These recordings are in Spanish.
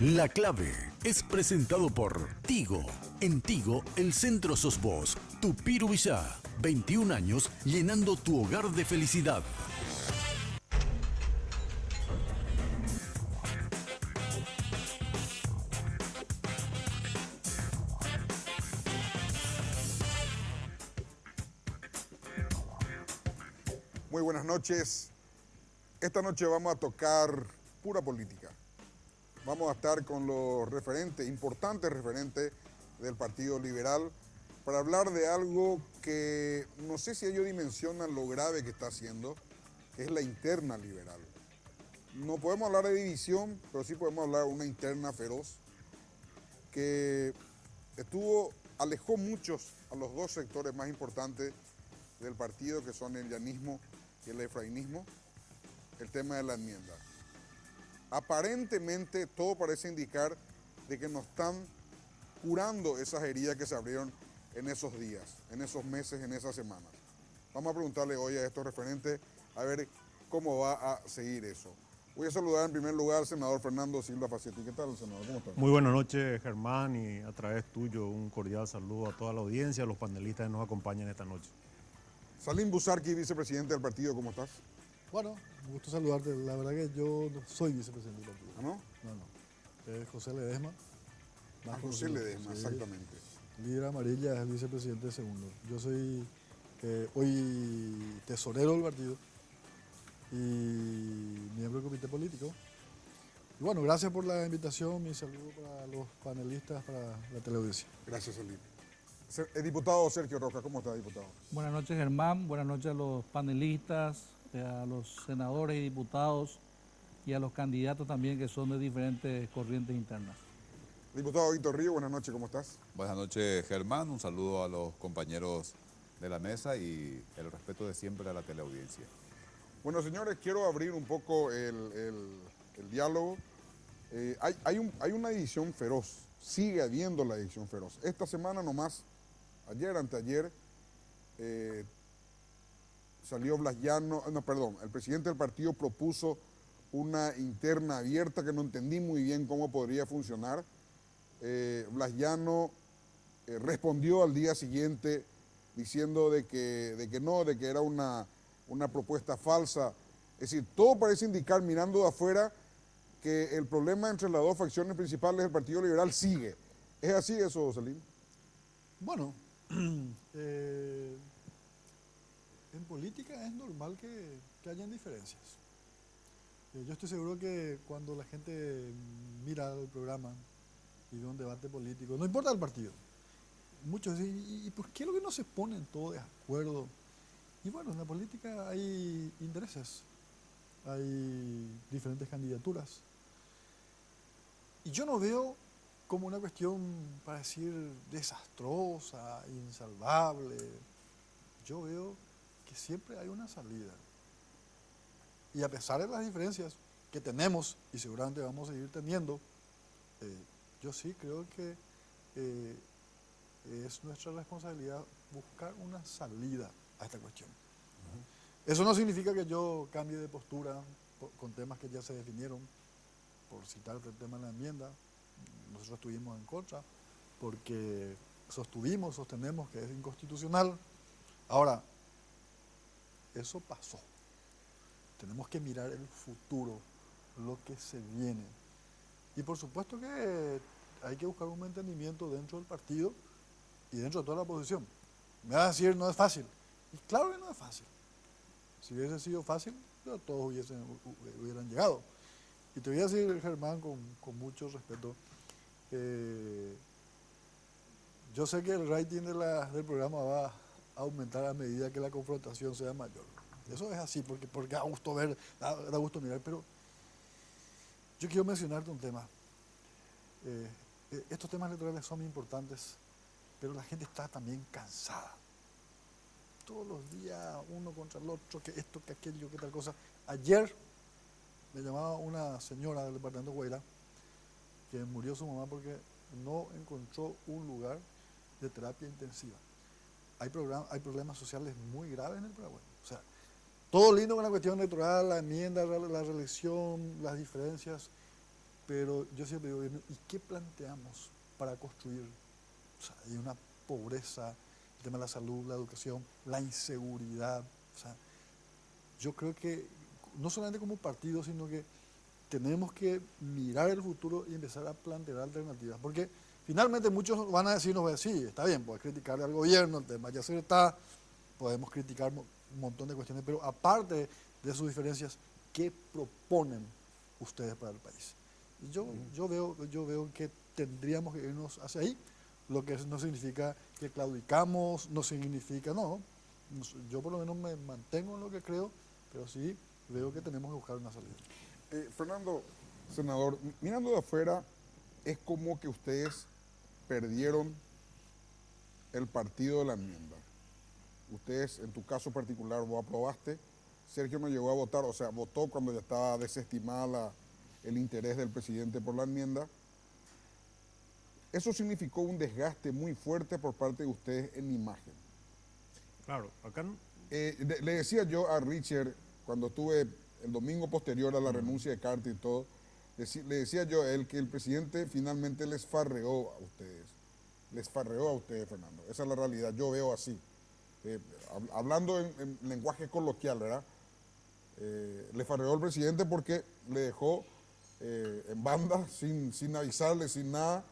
La Clave es presentado por Tigo. En Tigo, el centro sos vos. Tupiru Villá, 21 años llenando tu hogar de felicidad. Muy buenas noches. Esta noche vamos a tocar pura política. Vamos a estar con los referentes, importantes referentes del Partido Liberal, para hablar de algo que no sé si ellos dimensionan lo grave que está haciendo, que es la interna liberal. No podemos hablar de división, pero sí podemos hablar de una interna feroz que alejó muchos a los dos sectores más importantes del partido, que son el llanismo y el efrainismo, el tema de la enmienda. Aparentemente todo parece indicar de que nos están curando esas heridas que se abrieron en esos días, en esos meses, en esas semanas. Vamos a preguntarle hoy a estos referentes a ver cómo va a seguir eso. Voy a saludar en primer lugar al senador Fernando Silva Facchetti. ¿Qué tal, senador? ¿Cómo está? Muy buenas noches, Germán, y a través tuyo un cordial saludo a toda la audiencia, a los panelistas que nos acompañan esta noche. Salim Busarqui, vicepresidente del partido, ¿cómo estás? Bueno, un gusto saludarte. La verdad que yo no soy vicepresidente del partido. ¿Ah, no? No. Es José Ledesma. José Ledesma, exactamente. Líder Amarilla es el vicepresidente segundo. Yo soy hoy tesorero del partido y miembro del comité político. Y bueno, gracias por la invitación. Mi saludo para los panelistas, para la teleaudiencia. Gracias, Salim. El diputado Sergio Roca, ¿cómo está, diputado? Buenas noches, Germán. Buenas noches a los panelistas, a los senadores y diputados y a los candidatos también que son de diferentes corrientes internas. Diputado Víctor Río, buenas noches, ¿cómo estás? Buenas noches, Germán. Un saludo a los compañeros de la mesa y el respeto de siempre a la teleaudiencia. Bueno, señores, quiero abrir un poco el diálogo. Hay una división feroz, sigue habiendo la división feroz. Esta semana nomás, ayer, anteayer, salió Blas Llano, el presidente del partido propuso una interna abierta que no entendí muy bien cómo podría funcionar. Blas Llano respondió al día siguiente diciendo de que era una propuesta falsa. Es decir, todo parece indicar, mirando de afuera, que el problema entre las dos facciones principales del Partido Liberal sigue. ¿Es así eso, Salim? Bueno, en política es normal que hayan diferencias. Yo estoy seguro que cuando la gente mira el programa y ve un debate político, no importa el partido, muchos dicen, ¿y por qué lo que no se ponen todos de acuerdo? Y bueno, en la política hay intereses, hay diferentes candidaturas. Y yo no veo como una cuestión, para decir, desastrosa, insalvable. Yo veo que siempre hay una salida. Y a pesar de las diferencias que tenemos, y seguramente vamos a seguir teniendo, yo sí creo que es nuestra responsabilidad buscar una salida a esta cuestión. Eso no significa que yo cambie de postura con temas que ya se definieron. Por citarte el tema de la enmienda, nosotros estuvimos en contra porque sostenemos que es inconstitucional. Ahora, eso pasó. Tenemos que mirar el futuro, lo que se viene. Y por supuesto que hay que buscar un entendimiento dentro del partido y dentro de toda la oposición. Me vas a decir, no es fácil. Y claro que no es fácil. Si hubiese sido fácil, todos hubieran llegado. Y te voy a decir, Germán, con mucho respeto, yo sé que el rating del programa va a aumentar a medida que la confrontación sea mayor. Eso es así, porque da gusto ver, da gusto mirar, pero yo quiero mencionarte un tema. Estos temas electorales son muy importantes, pero la gente está también cansada. Todos los días uno contra el otro, que esto, que aquello, que tal cosa. Ayer me llamaba una señora del departamento de Guairá que murió su mamá porque no encontró un lugar de terapia intensiva. Hay problemas sociales muy graves en el Paraguay. O sea, todo lindo con la cuestión electoral, la enmienda, la reelección, las diferencias, pero yo siempre digo, ¿y qué planteamos para construir? O sea, hay una pobreza, el tema de la salud, la educación, la inseguridad. O sea, yo creo que no solamente como partido, sino que tenemos que mirar el futuro y empezar a plantear alternativas. Porque finalmente muchos van a decirnos, sí, está bien, puedes criticarle al gobierno, el tema ya se está, podemos criticar un montón de cuestiones, pero aparte de sus diferencias, ¿qué proponen ustedes para el país? Y yo veo que tendríamos que irnos hacia ahí, lo que no significa que claudicamos, no significa, no, yo por lo menos me mantengo en lo que creo, pero sí veo que tenemos que buscar una salida. Fernando, senador, mirando de afuera, es como que ustedes perdieron el partido de la enmienda. Ustedes, en tu caso particular, vos aprobaste, Sergio no llegó a votar, o sea, votó cuando ya estaba desestimada el interés del presidente por la enmienda. Eso significó un desgaste muy fuerte por parte de ustedes en imagen. Claro, acá Le decía yo a Richard, cuando estuve el domingo posterior a la renuncia de Carter y todo, le decía yo a él que el presidente finalmente les farreó a ustedes. Les farreó a ustedes, Fernando. Esa es la realidad, yo veo así. Hablando en lenguaje coloquial, ¿verdad? Le farreó al presidente porque le dejó en banda, sin avisarle, sin nada.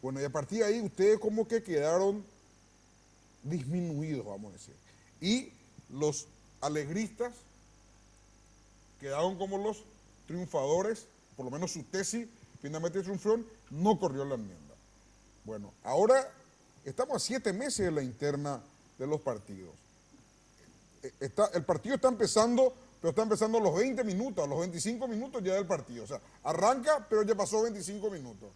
Bueno, y a partir de ahí ustedes como que quedaron disminuidos, vamos a decir. Y los alegristas quedaron como los triunfadores, por lo menos su tesis finalmente triunfó, no corrió la enmienda. Bueno, ahora estamos a 7 meses de la interna de los partidos. El partido está empezando, pero está empezando a los 20 minutos, a los 25 minutos ya del partido. O sea, arranca, pero ya pasó 25 minutos.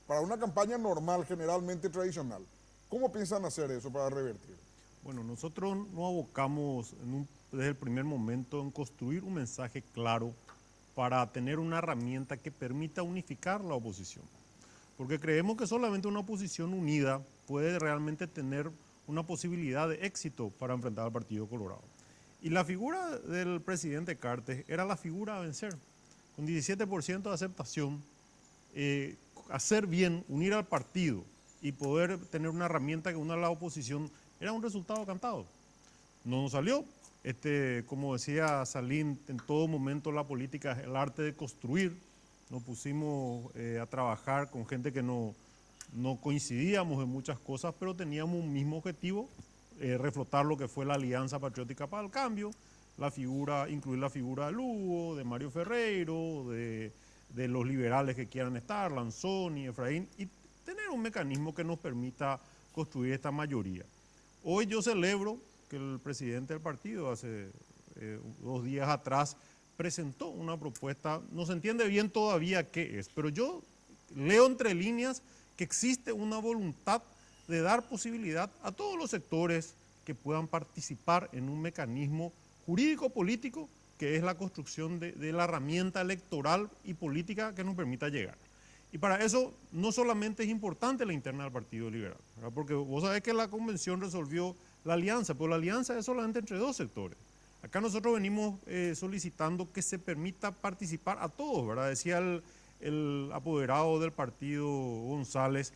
Para una campaña normal, generalmente tradicional. ¿Cómo piensan hacer eso para revertir? Bueno, nosotros nos abocamos desde el primer momento en construir un mensaje claro para tener una herramienta que permita unificar la oposición. Porque creemos que solamente una oposición unida puede realmente tener una posibilidad de éxito para enfrentar al Partido Colorado. Y la figura del presidente Carter era la figura a vencer. Con 17% de aceptación, hacer bien, unir al partido y poder tener una herramienta que una a la oposición era un resultado cantado. No nos salió. Como decía Salim, en todo momento la política es el arte de construir. Nos pusimos a trabajar con gente que no coincidíamos en muchas cosas, pero teníamos un mismo objetivo, reflotar lo que fue la Alianza Patriótica para el Cambio, incluir la figura de Lugo, de Mario Ferreiro, de los liberales que quieran estar, Lanzoni, Efraín, y tener un mecanismo que nos permita construir esta mayoría. Hoy yo celebro que el presidente del partido hace 2 días atrás presentó una propuesta, no se entiende bien todavía qué es, pero yo leo entre líneas que existe una voluntad de dar posibilidad a todos los sectores que puedan participar en un mecanismo jurídico-político que es la construcción de la herramienta electoral y política que nos permita llegar. Y para eso no solamente es importante la interna del Partido Liberal, ¿verdad? Porque vos sabés que la convención resolvió la alianza, pero la alianza es solamente entre 2 sectores. Acá nosotros venimos solicitando que se permita participar a todos, ¿verdad? Decía el apoderado del partido González,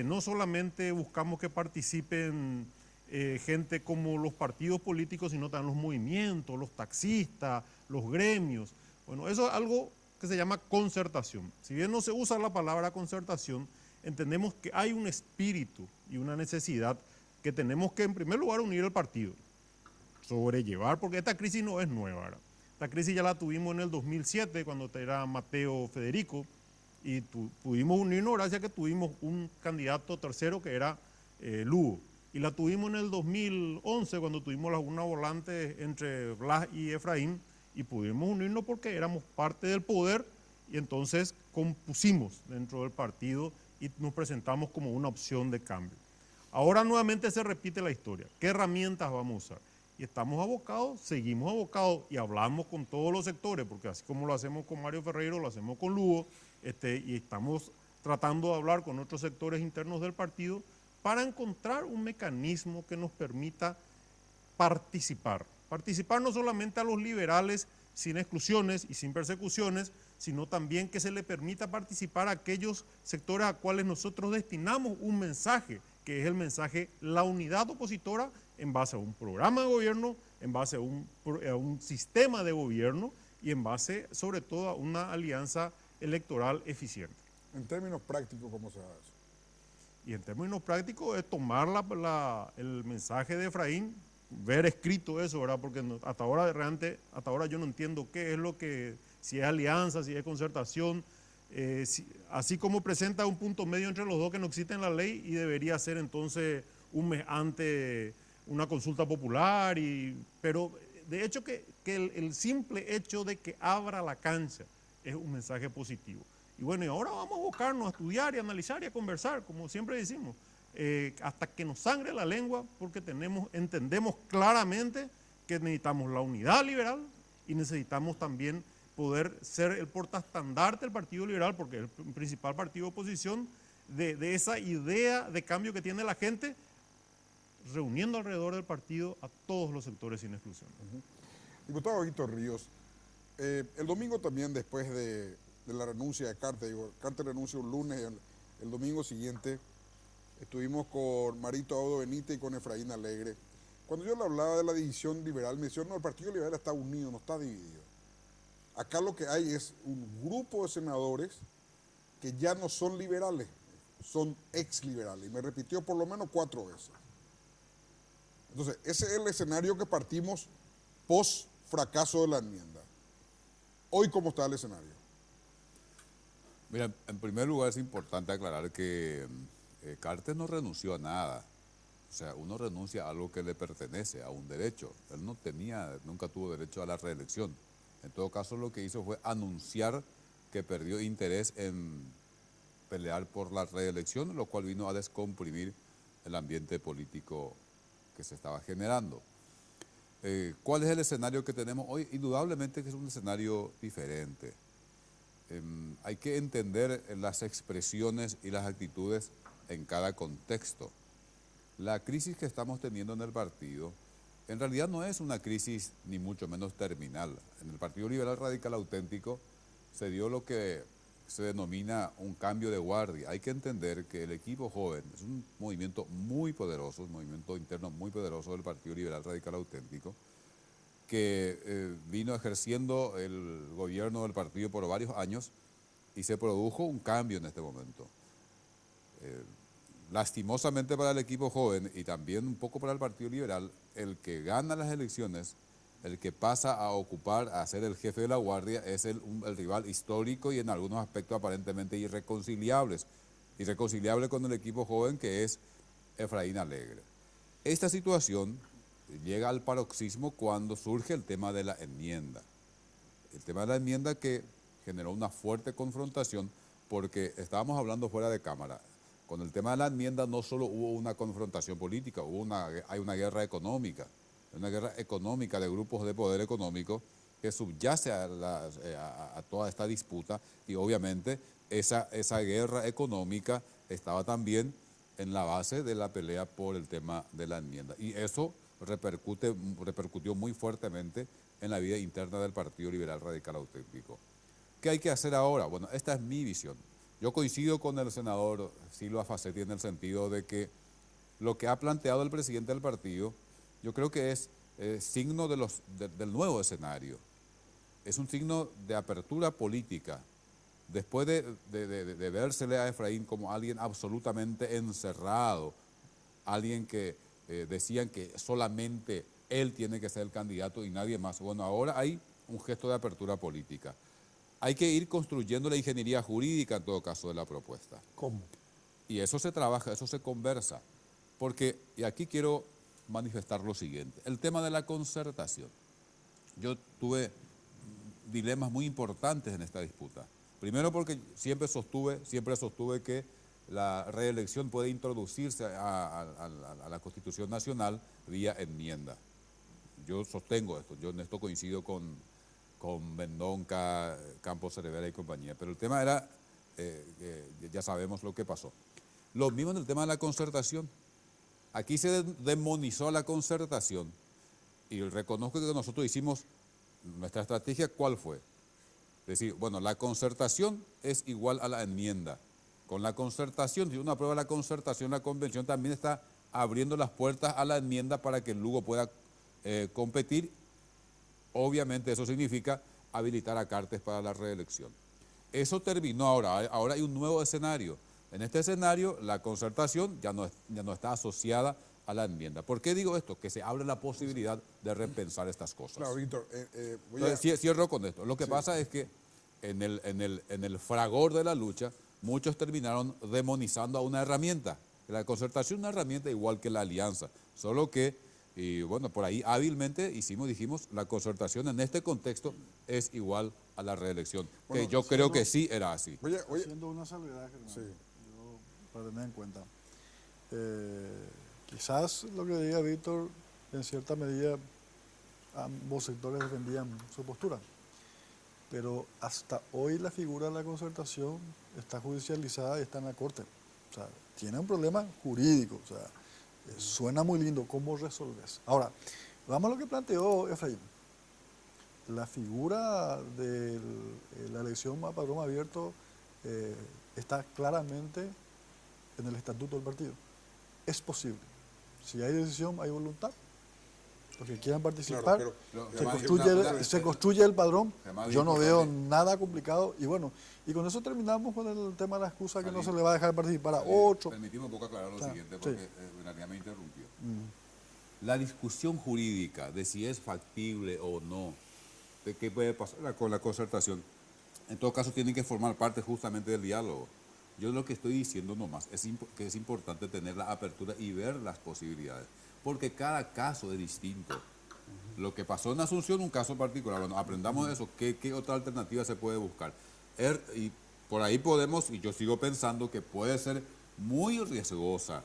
no solamente buscamos que participen gente como los partidos políticos, sino también los movimientos, los taxistas, los gremios. Bueno, eso es algo que se llama concertación. Si bien no se usa la palabra concertación, entendemos que hay un espíritu y una necesidad que tenemos que en primer lugar unir el partido, sobrellevar, porque esta crisis no es nueva, ¿verdad? Esta crisis ya la tuvimos en el 2007 cuando era Mateo Federico y pudimos unirnos gracias a que tuvimos un candidato tercero que era Lugo. Y la tuvimos en el 2011 cuando tuvimos las urnas volantes entre Blas y Efraín y pudimos unirnos porque éramos parte del poder y entonces compusimos dentro del partido y nos presentamos como una opción de cambio. Ahora nuevamente se repite la historia. ¿Qué herramientas vamos a usar? Y estamos abocados, seguimos abocados y hablamos con todos los sectores, porque así como lo hacemos con Mario Ferreiro, lo hacemos con Lugo, y estamos tratando de hablar con otros sectores internos del partido para encontrar un mecanismo que nos permita participar. Participar no solamente a los liberales sin exclusiones y sin persecuciones, sino también que se le permita participar a aquellos sectores a cuales nosotros destinamos un mensaje, que es el mensaje la unidad opositora en base a un programa de gobierno, en base a un sistema de gobierno y en base sobre todo a una alianza electoral eficiente. En términos prácticos, ¿cómo se da eso? Y en términos prácticos es tomar el mensaje de Efraín, ver escrito eso, ¿verdad? Porque hasta ahora yo no entiendo qué es lo que, si es alianza, si es concertación, así como presenta un punto medio entre los dos que no existe en la ley y debería ser entonces un mes antes una consulta popular, pero de hecho que el simple hecho de que abra la cancha es un mensaje positivo. Y bueno, y ahora vamos a buscarnos, a estudiar y analizar y a conversar, como siempre decimos, hasta que nos sangre la lengua, porque entendemos claramente que necesitamos la unidad liberal y necesitamos también poder ser el portaestandarte del Partido Liberal, porque es el principal partido de oposición, de esa idea de cambio que tiene la gente, reuniendo alrededor del partido a todos los sectores sin exclusión. Diputado Víctor Ríos, el domingo también después de la renuncia de Carter, Carter renuncia un lunes, el domingo siguiente estuvimos con Marito Audo Benítez y con Efraín Alegre. Cuando yo le hablaba de la división liberal, me decían, no, el Partido Liberal está unido, no está dividido. Acá lo que hay es un grupo de senadores que ya no son liberales, son ex-liberales. Y me repitió por lo menos 4 veces. Entonces, ese es el escenario que partimos post-fracaso de la enmienda. Hoy, ¿cómo está el escenario? Mira, en primer lugar es importante aclarar que Carter no renunció a nada. O sea, uno renuncia a algo que le pertenece, a un derecho. Él nunca tuvo derecho a la reelección. En todo caso, lo que hizo fue anunciar que perdió interés en pelear por la reelección, lo cual vino a descomprimir el ambiente político que se estaba generando. ¿Cuál es el escenario que tenemos hoy? Indudablemente que es un escenario diferente. Hay que entender las expresiones y las actitudes en cada contexto. La crisis que estamos teniendo en el partido, en realidad no es una crisis ni mucho menos terminal. En el Partido Liberal Radical Auténtico se dio lo que se denomina un cambio de guardia. Hay que entender que el equipo joven es un movimiento muy poderoso, un movimiento interno muy poderoso del Partido Liberal Radical Auténtico, que vino ejerciendo el gobierno del partido por varios años y se produjo un cambio en este momento. Lastimosamente para el equipo joven y también un poco para el Partido Liberal, el que gana las elecciones, el que pasa a ocupar, a ser el jefe de la guardia, es el rival histórico y en algunos aspectos aparentemente irreconciliable con el equipo joven, que es Efraín Alegre. Esta situación llega al paroxismo cuando surge el tema de la enmienda. El tema de la enmienda que generó una fuerte confrontación, porque estábamos hablando fuera de cámara. Con el tema de la enmienda no solo hubo una confrontación política, hay una guerra económica de grupos de poder económico que subyace a toda esta disputa, y obviamente esa guerra económica estaba también en la base de la pelea por el tema de la enmienda. Y eso repercutió muy fuertemente en la vida interna del Partido Liberal Radical Auténtico. ¿Qué hay que hacer ahora? Bueno, esta es mi visión. Yo coincido con el senador Silva Facetti en el sentido de que lo que ha planteado el presidente del partido, yo creo que es signo del nuevo escenario. Es un signo de apertura política. Después de vérsele a Efraín como alguien absolutamente encerrado, alguien que decían que solamente él tiene que ser el candidato y nadie más. Bueno, ahora hay un gesto de apertura política. Hay que ir construyendo la ingeniería jurídica en todo caso de la propuesta. ¿Cómo? Y eso se trabaja, eso se conversa. Porque, y aquí quiero manifestar lo siguiente, el tema de la concertación. Yo tuve dilemas muy importantes en esta disputa. Primero porque siempre sostuve que la reelección puede introducirse a la Constitución Nacional vía enmienda. Yo sostengo esto, yo en esto coincido con Mendonca, Campos Cervera y compañía, pero el tema era, ya sabemos lo que pasó. Lo mismo en el tema de la concertación. Aquí se demonizó la concertación y reconozco que nosotros hicimos nuestra estrategia. ¿Cuál fue? Decir, bueno, la concertación es igual a la enmienda. Con la concertación, si uno aprueba la concertación, la convención también está abriendo las puertas a la enmienda para que el Lugo pueda competir. Obviamente eso significa habilitar a Cartes para la reelección. Eso terminó ahora hay un nuevo escenario. En este escenario la concertación ya no está asociada a la enmienda. ¿Por qué digo esto? Que se abre la posibilidad de repensar estas cosas. Claro, Víctor, Entonces, cierro con esto. Lo que pasa es que en el fragor de la lucha, muchos terminaron demonizando a una herramienta. La concertación es una herramienta igual que la alianza, solo que, y bueno, por ahí hábilmente dijimos, la concertación en este contexto es igual a la reelección, Bueno, que yo creo que sí era así. Oye, Haciendo una salvedad, Germán, Sí. para tener en cuenta. Quizás lo que diga Víctor, en cierta medida, ambos sectores defendían su postura. Pero hasta hoy la figura de la concertación está judicializada y está en la Corte. O sea, tiene un problema jurídico. O sea, suena muy lindo. ¿Cómo resolves? Ahora, vamos a lo que planteó Efraín. La figura de la elección a padrón abierto está claramente en el estatuto del partido. Es posible. Si hay decisión, hay voluntad. Los que quieran participar, Claro, se construye el padrón. Además, Yo no veo importante. nada complicado. Y bueno, y con eso terminamos con el tema de la excusa que no se le va a dejar participar a otro. Permitimos un poco aclarar lo Claro, siguiente, sí. porque en realidad me interrumpió. La discusión jurídica de si es factible o no, de qué puede pasar con la concertación, en todo caso tienen que formar parte justamente del diálogo. Yo lo que estoy diciendo nomás es que es importante tener la apertura y ver las posibilidades, porque cada caso es distinto. Lo que pasó en Asunción, un caso particular, bueno, aprendamos de eso, ¿qué otra alternativa se puede buscar? Y por ahí podemos, y yo sigo pensando que puede ser muy riesgosa,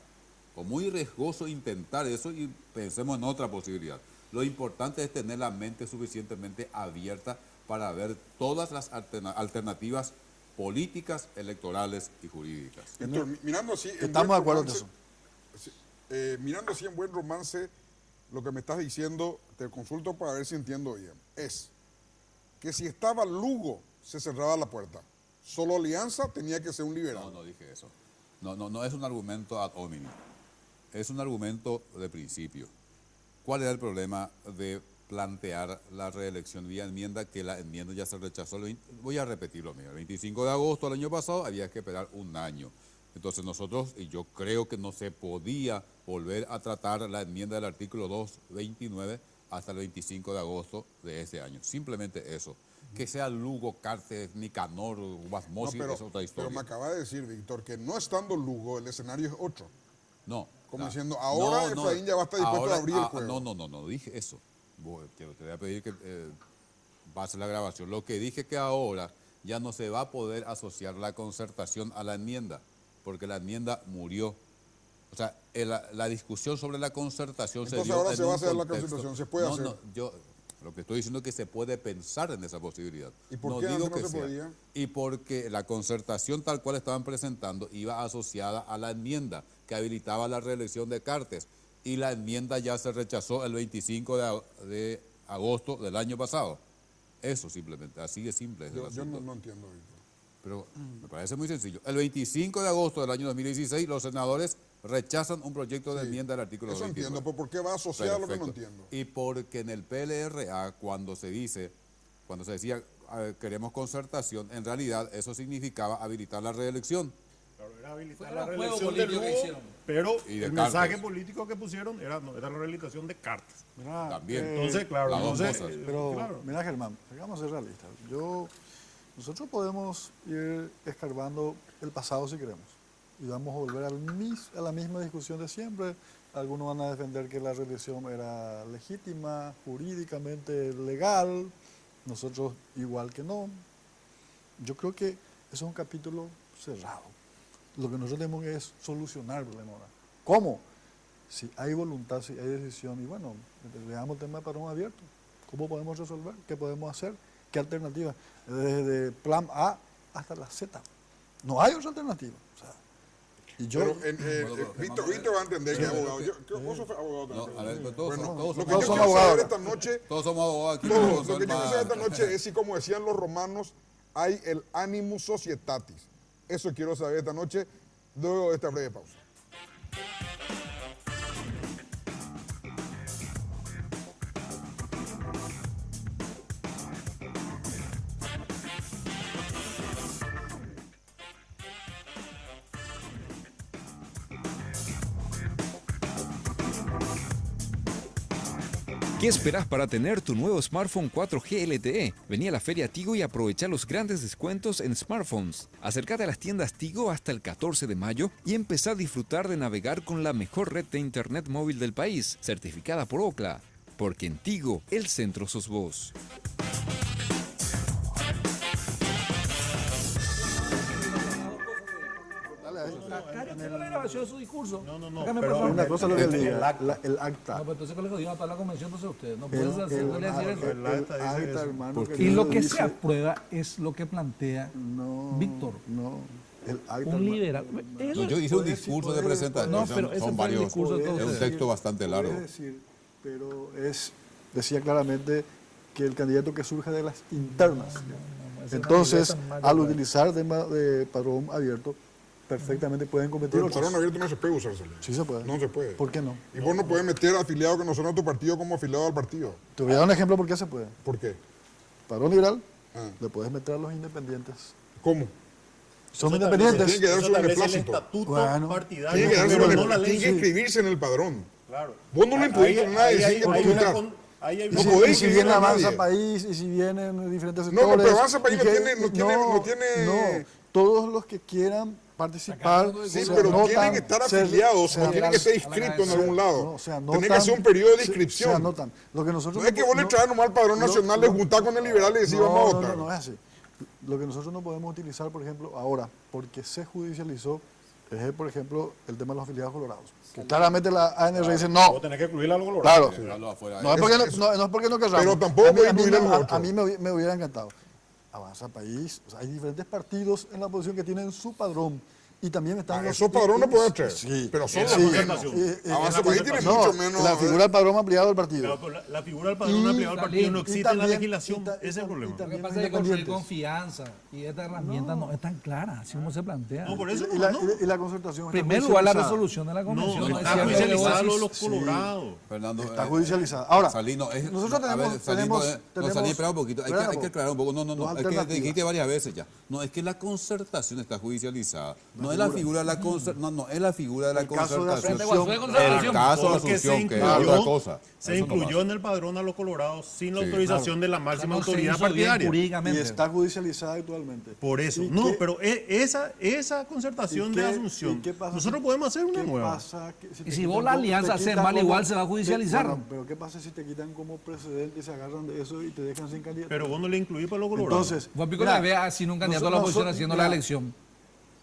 o muy riesgoso intentar eso y pensemos en otra posibilidad. Lo importante es tener la mente suficientemente abierta para ver todas las alternativas políticas, electorales y jurídicas. Víctor, mirando así, Estamos de acuerdo en eso. Mirando así en buen romance, lo que me estás diciendo, te consulto para ver si entiendo bien, es que si estaba Lugo, se cerraba la puerta. Solo Alianza tenía que ser un liberal. No dije eso. No es un argumento ad hominem. Es un argumento de principio. ¿Cuál era el problema de plantear la reelección vía enmienda? Que la enmienda ya se rechazó. Voy a repetirlo, mira, el 25 de agosto del año pasado había que esperar un año. Entonces nosotros, y yo creo que no se podía volver a tratar la enmienda del artículo 229 hasta el 25 de agosto de ese año. Simplemente eso. Que sea Lugo, Cartes, Nicanor, Guasmosi, es otra historia. Pero me acaba de decir, Víctor, que no estando Lugo, el escenario es otro. No. Como diciendo, ahora Efraín ya va a estar dispuesto a abrir el juego. No dije eso. Te voy a pedir que pase la grabación. Lo que dije que ahora ya no se va a poder asociar la concertación a la enmienda, porque la enmienda murió. O sea, la discusión sobre la concertación Entonces se dio ahora en se va a un hacer la contexto. concertación, se puede hacer. No, yo lo que estoy diciendo es que se puede pensar en esa posibilidad. ¿Y por no qué digo antes no que se sea. podía? Y porque la concertación tal cual estaban presentando iba asociada a la enmienda que habilitaba la reelección de Cartes, y la enmienda ya se rechazó el 25 de agosto del año pasado. Eso simplemente, así de simple es el Yo asunto. no entiendo, Víctor. Pero me parece muy sencillo. El 25 de agosto del año 2016 los senadores rechazan un proyecto de enmienda del artículo Eso 29. entiendo, pero ¿por qué va asociado a lo que no Perfecto. entiendo? Y porque en el PLRA, cuando se decía queremos concertación, en realidad eso significaba habilitar la reelección. Claro, era habilitar Fue la un juego reelección de político que Lugo, hicieron. pero Y de el Cartes. mensaje político que pusieron era la realización de Cartes. Mira, También. Entonces, claro, las dos entonces, cosas. Pero claro. mira, Germán, vamos a ser realistas. Nosotros podemos ir escarbando el pasado si queremos. Y vamos a volver a la misma discusión de siempre. Algunos van a defender que la reelección era legítima, jurídicamente legal. Nosotros igual que no. Yo creo que eso es un capítulo cerrado. Lo que nosotros tenemos es solucionar el problema ahora. ¿Cómo? Si hay voluntad, si hay decisión. Y bueno, veamos el tema de padrón abierto. ¿Cómo podemos resolver? ¿Qué podemos hacer? ¿Qué alternativa? Desde plan A hasta la Z. No hay otra alternativa. O sea, y yo, Pero Víctor va a entender que es abogado. Vos sos abogado No, también. a ver, pero todos Bueno, todos lo somos que yo somos quiero saber abogados. esta noche, todos somos abogados aquí. lo todos que son yo quiero más- saber esta noche es si, como decían los romanos, hay el animus societatis. Eso quiero saber esta noche, luego de esta breve pausa. ¿Qué esperas para tener tu nuevo smartphone 4G LTE? Vení a la Feria Tigo y aprovecha los grandes descuentos en smartphones. Acércate a las tiendas Tigo hasta el 14 de mayo y empezá a disfrutar de navegar con la mejor red de internet móvil del país, certificada por Ookla. Porque en Tigo, el centro sos vos. Acá yo tengo la grabación de su discurso. No, Acá me pero pasaron. Una cosa lo que el diga, acta. el acta. No, pero entonces, ¿qué le digo a la convención? Entonces usted no El- puede hacerle decir eso. El acta dice eso. hermano, que Y lo no que dice- se aprueba es lo que plantea No, Víctor, No, el acta, un hermano. liberal. Eso- No, yo hice un Puede discurso de decir, presentación, no, pero ese son fue el varios, discurso de todos es un ustedes. texto bastante largo. Puedes decir, pero decía claramente que el candidato que surja de las internas. esa Entonces, es una idea tan al mala. utilizar de padrón abierto, perfectamente pueden competir Pero el otros. padrón abierto no se puede usar, Celio. Sí se puede. No se puede. ¿Por qué no? Y vos no puedes meter afiliados que no son de tu partido como afiliado al partido. Te voy a dar un ejemplo por qué se puede. ¿Por qué? Padrón liberal, Ah. le puedes meter a los independientes. ¿Cómo? Son Tiene independientes. que dar Eso su establece el beneplácito. estatuto Bueno. partidario, Tiene que dar su pero no la beneplácito. ley. Tiene que inscribirse en el padrón. Claro. Vos no le impediste a nadie decir que puede votar. Y No si, podés y si inscribir viene a Avanza nadie. País, y si vienen diferentes No, sectores. pero Avanza País y no que- tiene- no tiene- no, todos los que quieran participar. Sí, se pero anotan, tienen que estar se- afiliados, se no tienen que estar anotan, inscritos en se- algún lado. no, se Tienen anotan, que hacer un periodo de se inscripción. anotan. Lo que nosotros No es que vos le no- traes nomás al padrón lo- nacional, le lo- juntás con el liberal y decís no, vamos a no, votar. no, no es así. Lo que nosotros no podemos utilizar, por ejemplo, ahora, porque se judicializó, es, por ejemplo, el tema de los afiliados colorados. Que claramente la ANR dice no. Vos tenés que incluir a los colorados. Claro. Dejarlo afuera. No es porque no es porque no querramos. Pero tampoco A mí- puede a mí incluir me- a los a mí otros. me hubiera encantado. Avanza País, o sea, hay diferentes partidos en la oposición que tienen su padrón y también están Esos padrones pueden traer, Sí. pero son Sí, los menos. concertación. Avanza País tiene No, mucho menos. la figura del padrón ampliado del partido. Claro, pero la figura del padrón ampliado del partido no y existe en la también- legislación. y ta- Ese es el problema. Lo que también pasa es que construir independientes. confianza y esta herramienta no es tan clara, así como se plantea. No, por eso Y la, no. y la concertación En está primer lugar, la judicializada. resolución de la convención. No, es está cierto que judicializado vos lo de los decís- colorados. Fernando, Está judicializada. Ahora, Salí, es, nosotros tenemos- tenemos- espera un poquito, hay que tenemos aclarar un poco, no, dos es que alternativas. dijiste varias veces ya, no, es que la concertación está judicializada, no es la figura de la concertación, no es la figura de la El caso de concertación, Asunción. el caso de Porque Asunción, que es otra cosa. se Eso no incluyó pasa. en el padrón a los colorados sin la Sí, autorización de la máxima No se autoridad hizo bien partidaria. y jurídicamente. está judicializada actualmente. Por eso. ¿Y No, qué- pero esa concertación ¿Y de qué- Asunción, y qué pasa nosotros si- podemos hacer una qué nueva. pasa que Y te si quitan vos la como- alianza te haces quitan mal, como- igual se va a judicializar. Bueno, pero ¿qué pasa si te quitan como precedente y se agarran de eso y te dejan sin candidato? Pero vos no le incluís para los colorados. Entonces, Vos pico mira, le vea sin un candidato a la oposición haciendo la elección.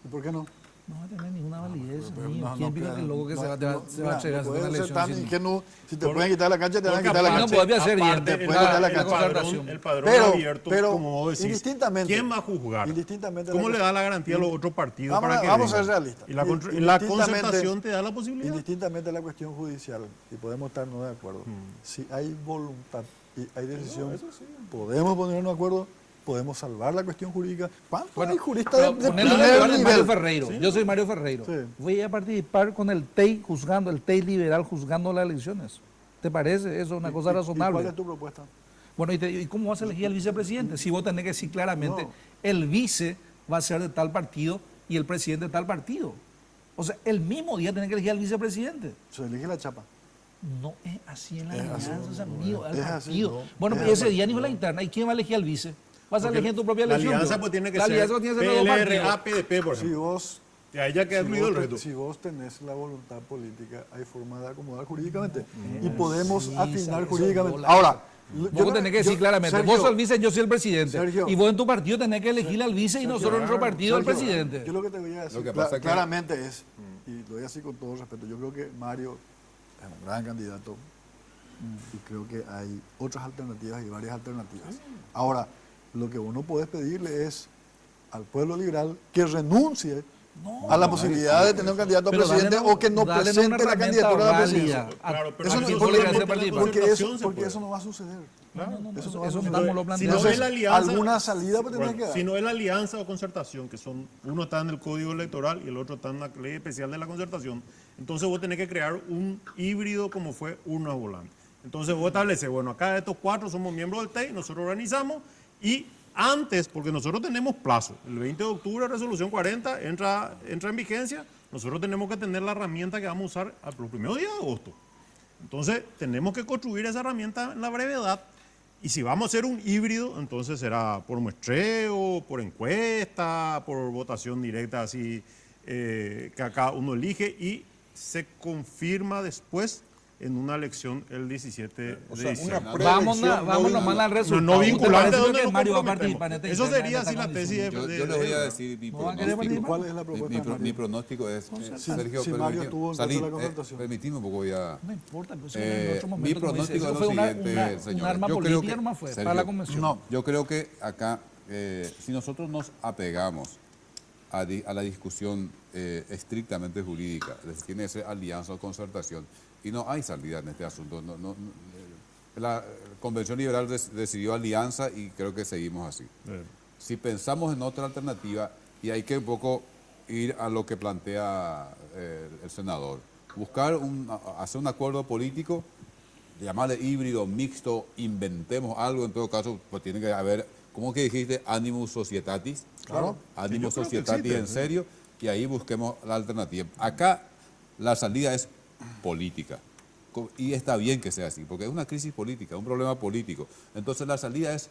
¿y por qué no? No va a tener ninguna validez. Pero ni no, ¿Quién no, pica claro, que el loco que no, se va a no, entregar mira, haciendo no una puedes ser elección? tan sin- ingenuo. Si te Por- pueden quitar la cancha, te van a Porque quitar la aparte cancha. no podía hacer bien, aparte, te el pueden quitar la padrón- cancha. el padrón Pero- abierto, pero, como vos decís, indistintamente- ¿quién va a juzgar? indistintamente ¿Cómo la- le da la garantía a los otros partidos Vamos para a- que vamos a vengan? ser realistas. Y la Indistintamente- concertación te da la posibilidad. Indistintamente de la cuestión judicial, y podemos estar no de acuerdo, si hay voluntad y hay decisión, podemos ponernos de acuerdo, podemos salvar la cuestión jurídica. ¿Cuántos hay juristas Pero de ponelo en el primer lugar de Mario nivel? Ferreiro. Yo soy Mario Ferreiro. Sí. Voy a participar con el TEI juzgando, el TEI liberal juzgando las elecciones. ¿Te parece eso una cosa ¿Y razonable? ¿Cuál es tu propuesta? Bueno, ¿y cómo vas a elegir al vicepresidente? Si vos tenés que decir claramente, No. el vice va a ser de tal partido y el presidente de tal partido. O sea, el mismo día tenés que elegir al vicepresidente. Se elige la chapa. No es así en la Es alianza, así, amigo, al es así, partido. no. Bueno, Es pues ese así, día ni fue la no. interna. ¿Y quién va a elegir al vice? Vas a Porque elegir en tu propia la elección. alianza pues tiene que la ser alianza tiene que ser los dos PLRA, partidos. PDP, por Si ejemplo. vos, Y ahí ya queda incluido el resto. si vos tenés la voluntad política, hay forma de acomodar jurídicamente. Y podemos sí, afinar eso jurídicamente. bola. Ahora, Vos tenés que decir claramente, vos sos el vice, yo soy el presidente. Sergio. Y vos en tu partido tenés que elegir al vice y nosotros en nuestro partido al Sergio, presidente. Yo lo que te voy a decir Lo que pasa es que- claramente es, y lo voy a decir con todo respeto, yo creo que Mario es un gran candidato y creo que hay otras alternativas y varias alternativas. Ahora, lo que uno puede pedirle es al pueblo liberal que renuncie a la posibilidad de tener un candidato a Pero presidente dale o que no dale una presente la herramienta candidatura a la válida presidencia. Claro, pero Eso no, aquí porque, solamente porque- la porque concertación se porque puede. eso no va a suceder. Eso Eso estamos lo Si planteando. no es la alianza, alguna salida pues tendrá que dar. si no es la alianza o concertación, que son, uno está en el código electoral y el otro está en la ley especial de la concertación, entonces vos tenés que crear un híbrido como fue urna volante. Entonces vos estableces, bueno, acá estos 4 somos miembros del TEI, nosotros organizamos y antes, porque nosotros tenemos plazo, el 20 de octubre resolución 40 entra en vigencia, nosotros tenemos que tener la herramienta que vamos a usar los primeros días de agosto. Entonces tenemos que construir esa herramienta en la brevedad. Y si vamos a hacer un híbrido, entonces será por muestreo, por encuesta, por votación directa, así que acá uno elige y se confirma después en una elección el 17 de diciembre. Vamos nomás al resultado. No vinculante ¿Te parece donde que nos Mario va a comprometemos. participar en esta Eso interna, sería en esta así la tesis condición? de... Yo les voy a decir mi ¿No van a querer pronóstico. ¿Cuál es la propuesta? Mi pronóstico es, Sergio, si Mario estuvo en contra de la concertación. permitime un poco, voy a... No importa, pero eso en otro momento, mi como dice, pronóstico eso es fue lo una- siguiente, una- un señores. arma Yo creo política que- nomás fue para Sergio, la convención. No. Yo creo que acá, si nosotros nos apegamos a la discusión estrictamente jurídica, es decir, tiene que ser alianza o concertación, y no hay salida en este asunto. La Convención Liberal decidió alianza y creo que seguimos así. Si pensamos en otra alternativa, y hay que un poco ir a lo que plantea el senador, hacer un acuerdo político, llamarle híbrido, mixto, inventemos algo, en todo caso, pues tiene que haber, ¿cómo que dijiste? Animus societatis. Claro. Animus Sí, yo creo que societatis existe, en sí. serio, y ahí busquemos la alternativa. Acá la salida es política. Y está bien que sea así, porque es una crisis política, un problema político. Entonces la salida es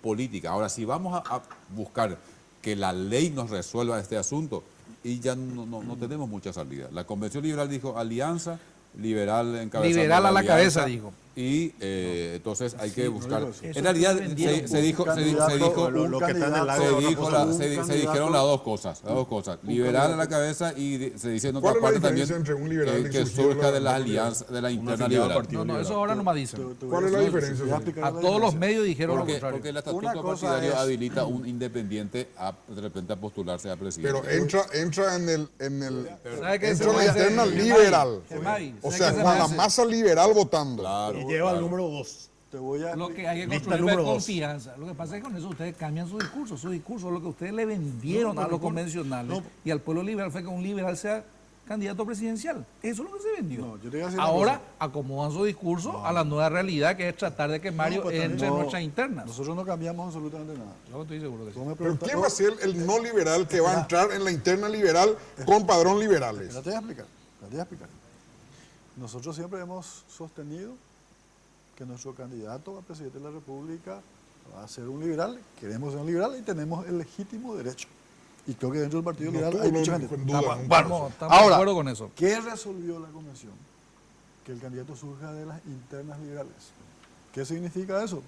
política. Ahora, si vamos a buscar que la ley nos resuelva este asunto, y ya no tenemos mucha salida. La Convención Liberal dijo alianza, liberal encabezando Liberal a la alianza, cabeza, dijo. Y entonces hay que buscar. digo eso. En realidad Eso vendieron se dijo, lo que está en el aire, se dijeron las dos cosas, liberal a la cabeza y se dice en otra ¿Cuál es la parte también diferencia entre un liberal y que surgido de surja la- de las alianzas, de la interna afiliado al liberal. partido. No, eso ahora no me dicen. ¿Cuál es la diferencia, Voy a señor? explicar A la todos los diferencia. medios dijeron lo Porque contrario. el Una estatuto cosa partidario es- habilita a un independiente de repente a postularse a presidente. Pero entra en el ¿Sabe qué se entra en me la hace, interna Germán? liberal. Germán, O ¿sabe sea, qué se me con la hace? masa liberal votando. Claro, Y lleva el número 2. Te voy a Lo que hay que Lista construir número es dos. confianza. Lo que pasa es que con eso ustedes cambian su discurso. Su discurso, lo que ustedes le vendieron a los convencionales y al pueblo liberal fue que un liberal sea candidato presidencial. Eso es lo que se vendió. No, yo te voy a decir una Ahora cosa. acomodan su discurso a la nueva realidad, que es tratar de que Mario pues, entre en no, nuestras internas. Nosotros no cambiamos absolutamente nada. Yo estoy seguro de Tú eso. me Pero preguntas- ¿quién va a ser el no liberal que va a entrar en la interna liberal con padrón liberales? Te voy a explicar. Te voy a explicar. Nosotros siempre hemos sostenido que nuestro candidato a presidente de la República va a ser un liberal, queremos ser un liberal y tenemos el legítimo derecho. Y creo que dentro del Partido No Liberal tuvo hay no mucha dijo gente. en duda nunca. Estamos de Ahora, acuerdo con eso. ¿qué resolvió la convención? Que el candidato surja de las internas liberales. ¿Qué significa eso?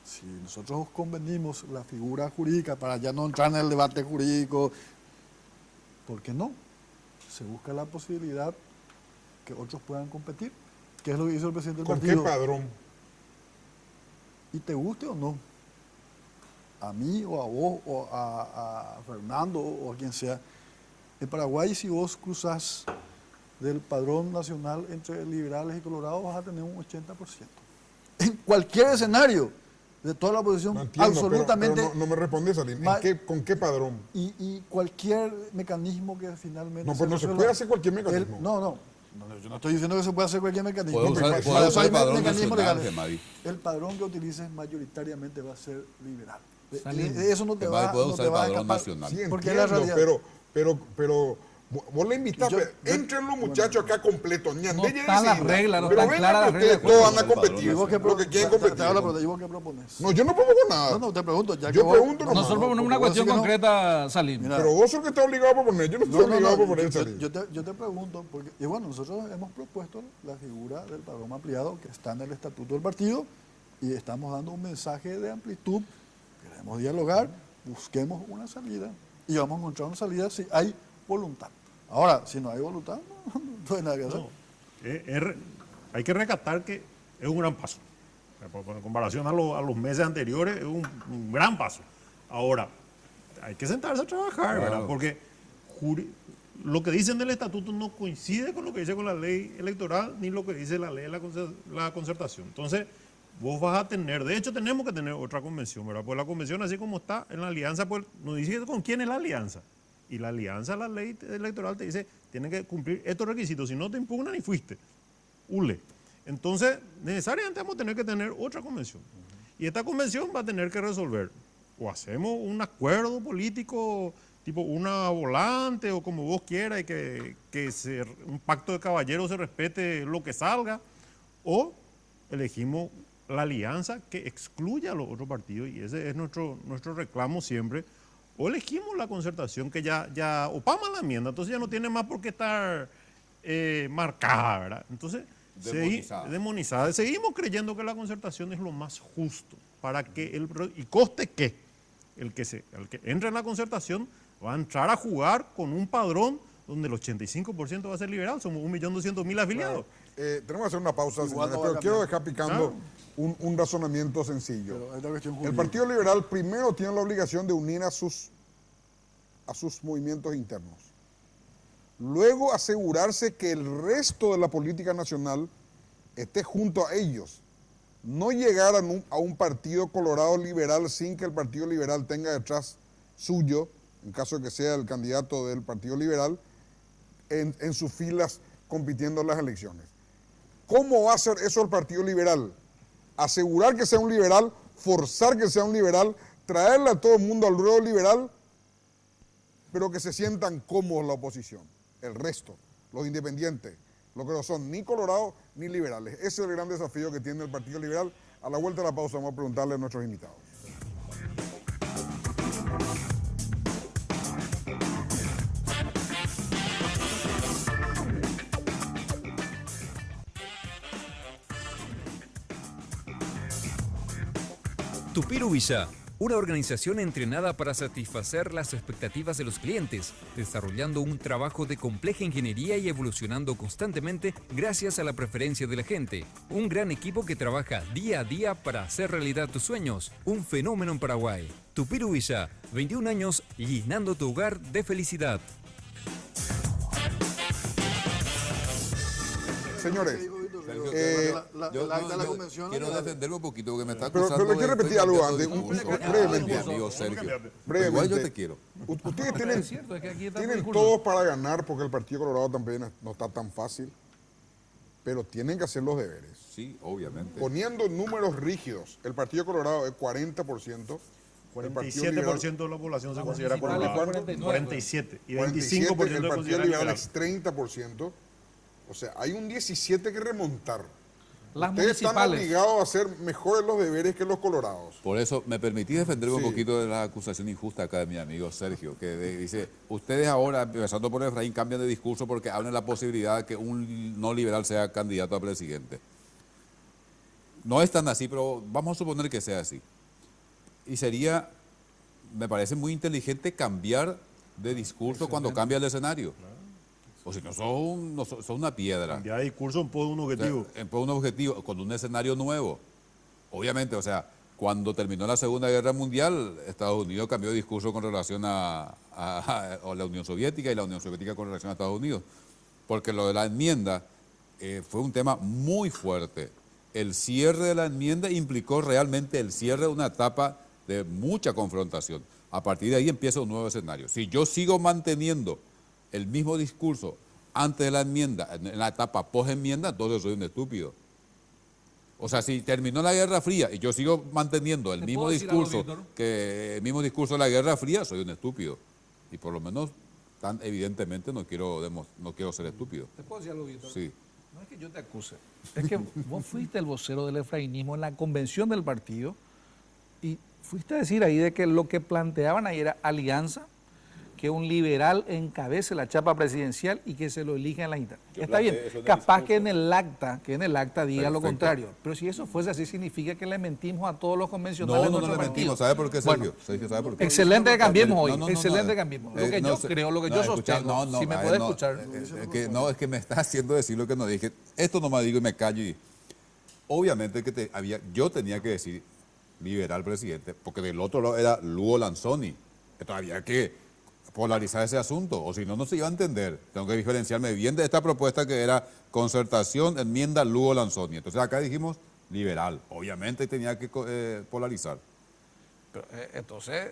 Si nosotros convenimos la figura jurídica para ya no entrar en el debate jurídico, ¿por qué no? Se busca la posibilidad que otros puedan competir. ¿Qué es lo que hizo el presidente del ¿Con qué partido? padrón? Y te guste o no, a mí o a vos o a Fernando o a quien sea, en Paraguay si vos cruzás del padrón nacional entre liberales y colorados vas a tener un 80%. En cualquier escenario de toda la oposición, No entiendo, absolutamente, pero no me responde, Salim. ¿Con qué padrón? y cualquier mecanismo que finalmente... No, pues no se resuelva. puede hacer cualquier mecanismo. Yo no estoy diciendo que se pueda hacer cualquier mecanismo. Puede usar, Para puede eso usar hay el padrón mecanismos nacional, legales. Gemadi. El padrón que utilices mayoritariamente va a ser liberal. Salim. De eso no te Gemadi va, puede no usar te el va a padrón escapar. nacional. Sí, Porque es la entiendo, realidad. pero vos le invitás, Yo- entren los muchachos acá completos. No están las reglas, no pero están vengan claras las que reglas. ustedes todos van a Padrón competir. ¿Y vos qué Lo que quieren competir. te hago la pregunta, ¿y vos qué propones? No, yo no propongo nada. No, te pregunto. Ya Yo que vos- pregunto nomás. Nosotros proponemos una porque vos cuestión decís que no. concreta, Salim. Mira, Pero vos sos el que está obligado a proponer. Yo no estoy obligado a proponer salir. yo te pregunto, porque, y bueno, nosotros hemos propuesto la figura del padrón ampliado que está en el estatuto del partido y estamos dando un mensaje de amplitud. Queremos dialogar, busquemos una salida y vamos a encontrar una salida si hay voluntad. Ahora, si no hay voluntad, no hay nada que hacer. No, hay que recatar que es un gran paso. En comparación a los meses anteriores, es un gran paso. Ahora, hay que sentarse a trabajar, ¿verdad? Porque lo que dicen del estatuto no coincide con lo que dice con la ley electoral ni lo que dice la ley de la concertación. Entonces, vos vas a tener, de hecho tenemos que tener otra convención, ¿verdad? Pues la convención así como está en la alianza, pues nos dice con quién es la alianza. Y la alianza, la ley electoral te dice, tienen que cumplir estos requisitos, si no te impugnan y fuiste. Ule. Entonces, necesariamente vamos a tener que tener otra convención. Y esta convención va a tener que resolver, o hacemos un acuerdo político, tipo una volante, o como vos quieras, y que un pacto de caballeros se respete lo que salga, o elegimos la alianza que excluya a los otros partidos, y ese es nuestro reclamo siempre, o elegimos la concertación que ya opama la enmienda, entonces ya no tiene más por qué estar marcada, ¿verdad? Entonces, demonizada. Seguimos creyendo que la concertación es lo más justo, para que y coste que el que entre en la concertación va a entrar a jugar con un padrón donde el 85% va a ser liberal, somos 1.200.000 afiliados. Tenemos que hacer una pausa, Igual señores, no va pero a quiero cambiar. dejar picando un razonamiento sencillo. Pero esta cuestión El jurídica. Partido Liberal primero tiene la obligación de unir a sus movimientos internos. Luego asegurarse que el resto de la política nacional esté junto a ellos. No llegar a un partido colorado liberal sin que el Partido Liberal tenga detrás suyo, en caso de que sea el candidato del Partido Liberal, en sus filas compitiendo en las elecciones. ¿Cómo va a hacer eso el Partido Liberal? Asegurar que sea un liberal, forzar que sea un liberal, traerle a todo el mundo al ruedo liberal, pero que se sientan cómodos la oposición. El resto, los independientes, los que no son ni colorados ni liberales. Ese es el gran desafío que tiene el Partido Liberal. A la vuelta de la pausa vamos a preguntarle a nuestros invitados. Tupiru Villa, una organización entrenada para satisfacer las expectativas de los clientes, desarrollando un trabajo de compleja ingeniería y evolucionando constantemente gracias a la preferencia de la gente. Un gran equipo que trabaja día a día para hacer realidad tus sueños. Un fenómeno en Paraguay. Tupiru Villa, 21 años llenando tu hogar de felicidad. Señores, Quiero defenderme un poquito porque me está pero acusando le quiero de repetir algo antes, brevemente. mi amigo Sergio. Brevemente. Igual yo te quiero. Ustedes Es cierto, es que aquí está el tienen discurso. todo para ganar porque el Partido Colorado también no está tan fácil, pero tienen que hacer los deberes. Sí, obviamente. Poniendo números rígidos, el Partido Colorado es 40%, el Partido Liberal 47% de la población se considera municipales colorada. fue 49. 47. Y 47, 25% el se Partido considera Liberal liberal. es 30%, o sea, hay un 17% que remontar. Las Ustedes están municipales. obligados a hacer mejores los deberes que los colorados. Por eso me permití defenderme un Sí. poquito de la acusación injusta acá de mi amigo Sergio, que dice, ustedes ahora, empezando por Efraín, cambian de discurso porque hablan la posibilidad de que un no liberal sea candidato a presidente. No es tan así, pero vamos a suponer que sea así. Y sería, me parece muy inteligente cambiar de discurso cuando cambia el escenario. O si no, son una piedra. Ya discurso en pos de un objetivo. En pos de un objetivo, con un escenario nuevo. Obviamente, o sea, cuando terminó la Segunda Guerra Mundial, Estados Unidos cambió de discurso con relación a la Unión Soviética y la Unión Soviética con relación a Estados Unidos. Porque lo de la enmienda fue un tema muy fuerte. El cierre de la enmienda implicó realmente el cierre de una etapa de mucha confrontación. A partir de ahí empieza un nuevo escenario. Si yo sigo manteniendo el mismo discurso antes de la enmienda, en la etapa post-enmienda, entonces soy un estúpido. O sea, si terminó la Guerra Fría y yo sigo manteniendo el ¿Te mismo puedo decir algo, discurso Víctor? el mismo discurso de la Guerra Fría, soy un estúpido. Y por lo menos, tan evidentemente, no quiero ser estúpido. ¿Te puedo decir algo, Víctor? Sí. No es que yo te acuse, es que vos fuiste el vocero del efrainismo en la convención del partido y fuiste a decir ahí de que lo que planteaban ahí era alianza, que un liberal encabece la chapa presidencial y que se lo elija en la interna. Está bien, capaz que en el acta diga lo Perfecto. contrario, pero si eso fuese así significa que le mentimos a todos los convencionales No de le nuestro mentimos. partido. ¿Sabe por qué, Bueno, Sergio? Sergio, ¿sabe por qué? excelente que cambiemos hoy, No, excelente que cambiemos. Lo que yo creo, lo que yo sostengo, si me puede escuchar. Es que me está haciendo decir lo que no dije. Esto nomás digo y me callo. Obviamente que yo tenía que decir liberal presidente, porque del otro lado era Lugo Lanzoni. Todavía hay que polarizar ese asunto, o si no, no se iba a entender. Tengo que diferenciarme bien de esta propuesta que era concertación, enmienda, Lugo Lanzoni. Entonces acá dijimos liberal, obviamente tenía que polarizar. Pero, entonces,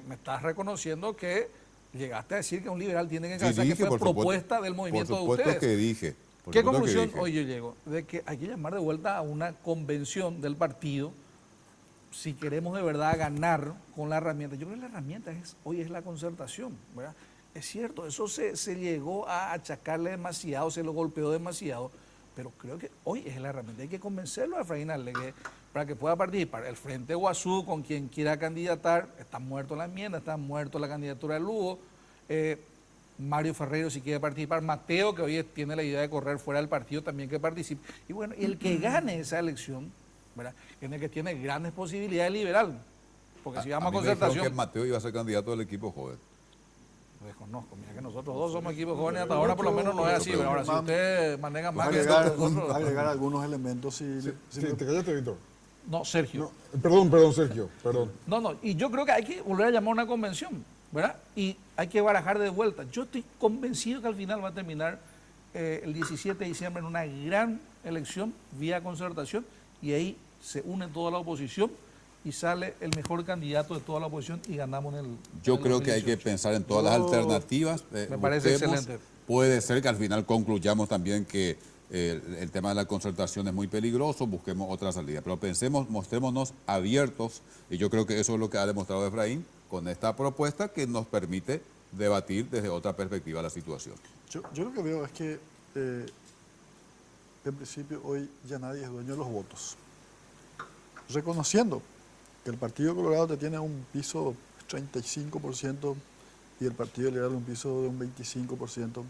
me estás reconociendo que llegaste a decir que un liberal tiene que Sí, encabezar, que dije, fue por propuesta supuesto, del movimiento de por supuesto ustedes. que dije. por ¿Qué supuesto que conclusión dije. hoy yo llego? De que hay que llamar de vuelta a una convención del partido si queremos de verdad ganar con la herramienta. Yo creo que la herramienta hoy es la concertación, ¿verdad? Es cierto, eso se llegó a achacarle demasiado, se lo golpeó demasiado, pero creo que hoy es la herramienta. Hay que convencerlo a Efraín Arlegue para que pueda participar. El Frente Guazú, con quien quiera candidatar, está muerto la enmienda, está muerto la candidatura de Lugo. Mario Ferreiro si quiere participar, Mateo, que hoy tiene la idea de correr fuera del partido, también que participe. Y bueno, el que gane esa elección, ¿verdad?, es el que tiene grandes posibilidades liberal. Porque si vamos a mí me dijeron concertación... que Mateo iba a ser candidato del equipo joven. Lo desconozco, mira que nosotros dos somos equipos jóvenes, hasta ahora por lo menos no es así. Pero ahora, si ustedes manejan más que nosotros... agregar algunos elementos. Te callaste, Víctor. No, Sergio. No, perdón, Sergio, perdón. No, y yo creo que hay que volver a llamar a una convención, ¿verdad? Y hay que barajar de vuelta. Yo estoy convencido que al final va a terminar el 17 de diciembre en una gran elección vía concertación y ahí se une toda la oposición y sale el mejor candidato de toda la oposición y ganamos en el... Yo creo que hay que pensar en todas las alternativas. Me parece excelente. Puede ser que al final concluyamos también que el tema de la concertación es muy peligroso, busquemos otra salida. Pero pensemos, mostrémonos abiertos, y yo creo que eso es lo que ha demostrado Efraín con esta propuesta que nos permite debatir desde otra perspectiva la situación. Yo lo que veo es que, en principio, hoy ya nadie es dueño de los votos. Reconociendo que el Partido Colorado te tiene un piso 35% y el Partido Liberal un piso de un 25%.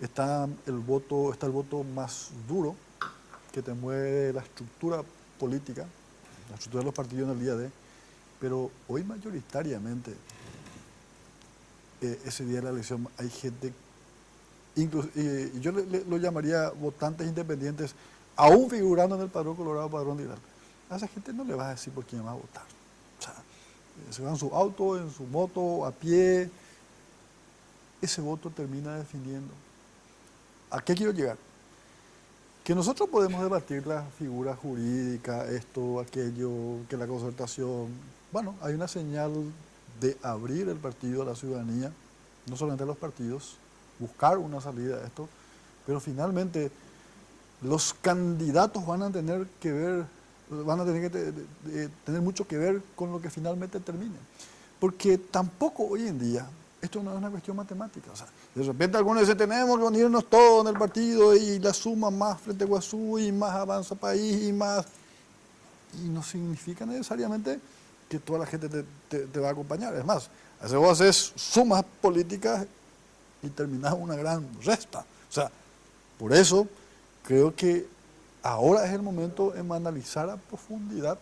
Está el voto más duro que te mueve la estructura política, la estructura de los partidos en el día de, pero hoy mayoritariamente ese día de la elección hay gente, y yo lo llamaría votantes independientes, aún figurando en el padrón Colorado, padrón liberal. A esa gente no le vas a decir por quién va a votar. O sea, se va en su auto, en su moto, a pie. Ese voto termina definiendo. ¿A qué quiero llegar? Que nosotros podemos debatir la figura jurídica, esto, aquello, que la concertación. Bueno, hay una señal de abrir el partido a la ciudadanía, no solamente a los partidos, buscar una salida a esto, pero finalmente los candidatos van a tener que ver, van a tener que tener mucho que ver con lo que finalmente termine. Porque tampoco hoy en día, esto no es una cuestión matemática. O sea, de repente algunos dicen, tenemos que unirnos todos en el partido y la suma más Frente Guazú y más Avanza País y más... Y no significa necesariamente que toda la gente te va a acompañar. Es más, a veces vos haces sumas políticas y terminás una gran resta. O sea, por eso creo que ahora es el momento en analizar a profundidad,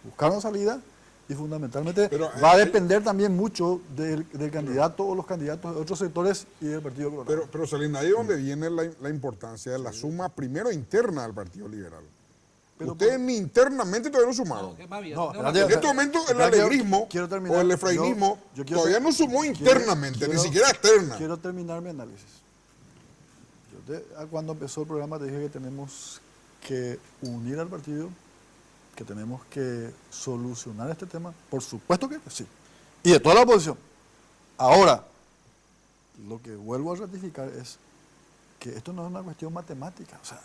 buscar una salida y fundamentalmente va a depender también mucho del candidato o los candidatos de otros sectores y del Partido Colorado. Pero Salina, ahí es donde viene la importancia de la suma primero interna del Partido Liberal. Ustedes ni internamente todavía no sumaron. En este momento el alegrismo o el efrainismo todavía no sumó internamente, ni siquiera externa. Quiero terminar mi análisis. Cuando empezó el programa te dije que tenemos que unir al partido, que tenemos que solucionar este tema. Por supuesto que sí. Y de toda la oposición. Ahora, lo que vuelvo a ratificar es que esto no es una cuestión matemática. O sea,